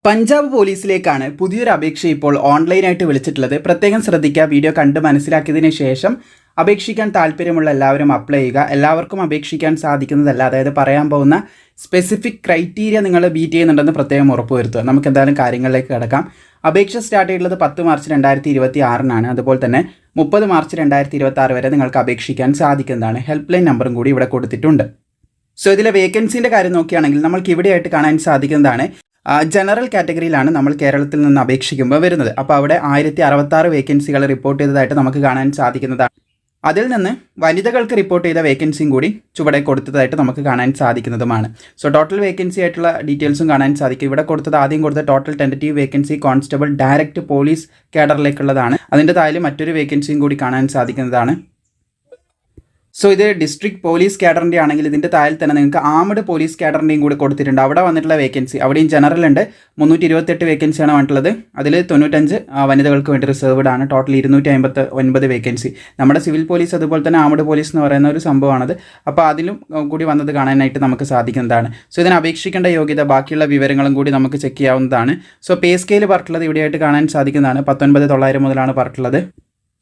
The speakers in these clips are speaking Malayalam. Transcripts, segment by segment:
പഞ്ചാബ് പോലീസിലേക്കാണ് പുതിയൊരു അപേക്ഷ ഇപ്പോൾ ഓൺലൈനായിട്ട് വിളിച്ചിട്ടുള്ളത്. പ്രത്യേകം ശ്രദ്ധിക്കുക. വീഡിയോ കണ്ട് മനസ്സിലാക്കിയതിന് ശേഷം അപേക്ഷിക്കാൻ താല്പര്യമുള്ള എല്ലാവരും അപ്ലൈ ചെയ്യുക. എല്ലാവർക്കും അപേക്ഷിക്കാൻ സാധിക്കുന്നതല്ല. അതായത് പറയാൻ പോകുന്ന സ്പെസിഫിക് ക്രൈറ്റീരിയ നിങ്ങൾ ബീറ്റ് ചെയ്യുന്നുണ്ടെന്ന് പ്രത്യേകം ഉറപ്പുവരുത്തുക. നമുക്ക് എന്തായാലും കാര്യങ്ങളിലേക്ക് കിടക്കാം. അപേക്ഷ സ്റ്റാർട്ട് ചെയ്തിട്ടുള്ളത് 10 മാർച്ച് 2026 അതുപോലെ തന്നെ 30 മാർച്ച് 2026 വരെ നിങ്ങൾക്ക് അപേക്ഷിക്കാൻ സാധിക്കുന്നതാണ്. ഹെൽപ്പ് ലൈൻ നമ്പറും കൂടി ഇവിടെ കൊടുത്തിട്ടുണ്ട്. സോ ഇതിലെ വേക്കൻസിൻ്റെ കാര്യം നോക്കുകയാണെങ്കിൽ നമ്മൾക്ക് ഇവിടെയായിട്ട് കാണാൻ സാധിക്കുന്നതാണ്. ജനറൽ കാറ്റഗറിയിലാണ് നമ്മൾ കേരളത്തിൽ നിന്ന് അപേക്ഷിക്കുമ്പോൾ വരുന്നത്. അപ്പോൾ അവിടെ 1066 വേക്കൻസികൾ റിപ്പോർട്ട് ചെയ്തതായിട്ട് നമുക്ക് കാണാൻ സാധിക്കുന്നതാണ്. അതിൽ നിന്ന് വനിതകൾക്ക് റിപ്പോർട്ട് ചെയ്ത വേക്കൻസിയും കൂടി ചുവടെ കൊടുത്തതായിട്ട് നമുക്ക് കാണാൻ സാധിക്കുന്നതുമാണ്. സോ ടോട്ടൽ വേക്കൻസി ആയിട്ടുള്ള ഡീറ്റെയിൽസും കാണാൻ സാധിക്കും. ഇവിടെ കൊടുത്തത് ആദ്യം കൊടുത്ത total tentative vacancy constable direct police കേഡറിലേക്കുള്ളതാണ്. അതിൻ്റെ താഴെ മറ്റൊരു വേക്കൻസിയും കൂടി കാണാൻ സാധിക്കുന്നതാണ്. സോ ഇത് ഡിസ്ട്രിക്ട് പോലീസ് കേഡറിൻ്റെ ആണെങ്കിൽ ഇതിൻ്റെ താഴെ തന്നെ നിങ്ങൾക്ക് ആംഡ് പോലീസ് കേഡറിൻ്റെയും കൂടി കൊടുത്തിട്ടുണ്ട്. അവിടെ വന്നിട്ടുള്ള വേക്കൻസി അവിടെയും ജനറൽ ഉണ്ട്. 328 വേക്കൻസിയാണ് വന്നിട്ടുള്ളത്. അതിൽ 95 വനിതകൾക്ക് വേണ്ടി റിസർവ്ഡ് ആണ്. Total 259 vacancy. നമ്മുടെ സിവിൽ പോലീസ് അതുപോലെ തന്നെ ആംഡ് പോലീസ് എന്ന് പറയുന്ന ഒരു സംഭവമാണത്. അപ്പോൾ അതിലും കൂടി വന്നത് കാണാനായിട്ട് നമുക്ക് സാധിക്കുന്നതാണ്. സോ ഇതിന് അപേക്ഷിക്കേണ്ട യോഗ്യത ബാക്കിയുള്ള വിവരങ്ങളും കൂടി നമുക്ക് ചെക്ക് ചെയ്യാവുന്നതാണ്. സോ പേ സ്കെയിൽ പറഞ്ഞിട്ടുള്ളത് ഇവിടെയായിട്ട് കാണാൻ സാധിക്കുന്നതാണ്. 19,900 മുതലാണ് പറഞ്ഞിട്ടുള്ളത്.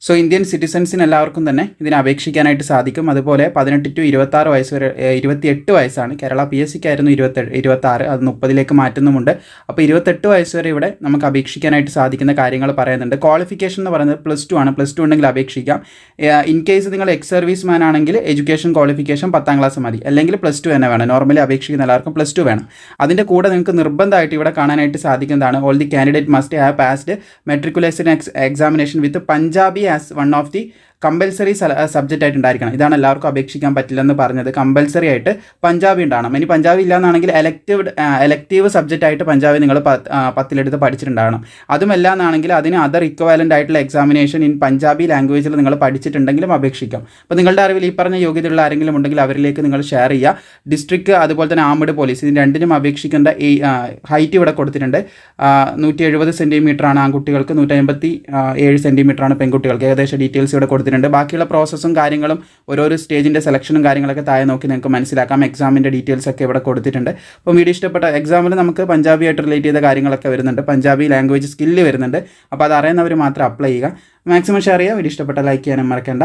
സോ ഇന്ത്യൻ സിറ്റിസൺസിന് എല്ലാവർക്കും തന്നെ ഇതിനെ അപേക്ഷിക്കാനായിട്ട് സാധിക്കും. അതുപോലെ 18 to 26 വയസ്സ് വരെ 28 വയസ്സാണ്. കേരള PSC ആയിരുന്നു 26, അത് 30ലേക്ക് മാറ്റുന്നുമുണ്ട്. അപ്പോൾ 28 വയസ്സ് വരെ ഇവിടെ നമുക്ക് അപേക്ഷിക്കാനായിട്ട് സാധിക്കുന്ന കാര്യങ്ങൾ പറയുന്നുണ്ട്. ക്വാളിഫിക്കേഷൻ എന്ന് പറയുന്നത് +2 ആണ്. +2 ഉണ്ടെങ്കിൽ അപേക്ഷിക്കാം. ഇൻ കേസ് നിങ്ങൾ എക്സ് സർവീസ് മാൻ ആണെങ്കിൽ എഡ്യൂക്കേഷൻ ക്വാളിഫിക്കേഷൻ 10ാം ക്ലാസ് മതി, അല്ലെങ്കിൽ +2 തന്നെ വേണം. നോർമലി അപേക്ഷിക്കുന്ന എല്ലാവർക്കും +2 വേണം. അതിൻ്റെ കൂടെ നിങ്ങൾക്ക് നിർബന്ധമായിട്ട് ഇവിടെ കാണാനായിട്ട് സാധിക്കുന്നതാണ് all the candidate must have passed matriculation examination with Punjabi as one of the compulsory subject ആയിട്ട് ഉണ്ടായിരിക്കണം. ഇതാണ് എല്ലാവർക്കും അപേക്ഷിക്കാൻ പറ്റില്ലെന്ന് പറഞ്ഞത്. കമ്പൽസറി ആയിട്ട് പഞ്ചാബി ഉണ്ടാകണം. ഇനി പഞ്ചാബി ഇല്ലയെന്നാണെങ്കിൽ എലക്റ്റീവ് സബ്ജക്റ്റ് ആയിട്ട് പഞ്ചാബി നിങ്ങൾ 10ലെടുത്ത് പഠിച്ചിട്ടുണ്ടാകണം. അതുമല്ല എന്നാണെങ്കിൽ അതിന് അതർ ഇക്വലൻ്റ് ആയിട്ടുള്ള എക്സാമിനേഷൻ ഇൻ പഞ്ചാബി ലാംഗ്വേജിൽ നിങ്ങൾ പഠിച്ചിട്ടുണ്ടെങ്കിലും അപേക്ഷിക്കാം. അപ്പോൾ നിങ്ങളുടെ അറിവിൽ ഈ പറഞ്ഞ യോഗ്യതയുള്ള ആരെങ്കിലും ഉണ്ടെങ്കിൽ അവരിലേക്ക് നിങ്ങൾ ഷെയർ ചെയ്യുക. ഡിസ്ട്രിക്ട് അതുപോലെ തന്നെ ആംഡ് പോലീസ് ഇതിന് രണ്ടിനും അപേക്ഷിക്കേണ്ട ഹൈറ്റ് ഇവിടെ കൊടുത്തിട്ടുണ്ട്. 170 സെൻറ്റിമീറ്ററാണ് ആൺകുട്ടികൾക്ക്, 157 സെൻറ്റിമീറ്ററാണ് പെൺകുട്ടികൾക്ക്. ഏകദേശം ഡീറ്റെയിൽസ് ഇവിടെ കൊടുത്തിട്ടുണ്ട്. ബാക്കിയുള്ള പ്രോസസ്സും കാര്യങ്ങളും ഓരോരോ സ്റ്റേജിൻ്റെ സെലക്ഷനും കാര്യങ്ങളൊക്കെ താഴെ നോക്കി നിങ്ങൾക്ക് മനസ്സിലാക്കാം. എക്സാമിൻ്റെ ഡീറ്റെയിൽസ് ഒക്കെ ഇവിടെ കൊടുത്തിട്ടുണ്ട്. അപ്പോൾ വീഡിയോ ഇഷ്ടപ്പെട്ട എക്സാമിൽ നമുക്ക് പഞ്ചാബിയായിട്ട് റിലേറ്റ് ചെയ്ത കാര്യങ്ങളൊക്കെ വരുന്നുണ്ട്. പഞ്ചാബി ലാംഗ്വേജ് സ്കില്ല് വരുന്നുണ്ട്. അപ്പോൾ അത് അറിയുന്നവർ മാത്രം അപ്ലൈ ചെയ്യുക. മാക്സിമം ഷെയർ ചെയ്യുക. വീഡിയോ ഇഷ്ടപ്പെട്ട ലൈക്ക് ചെയ്യാനും മറക്കണ്ട.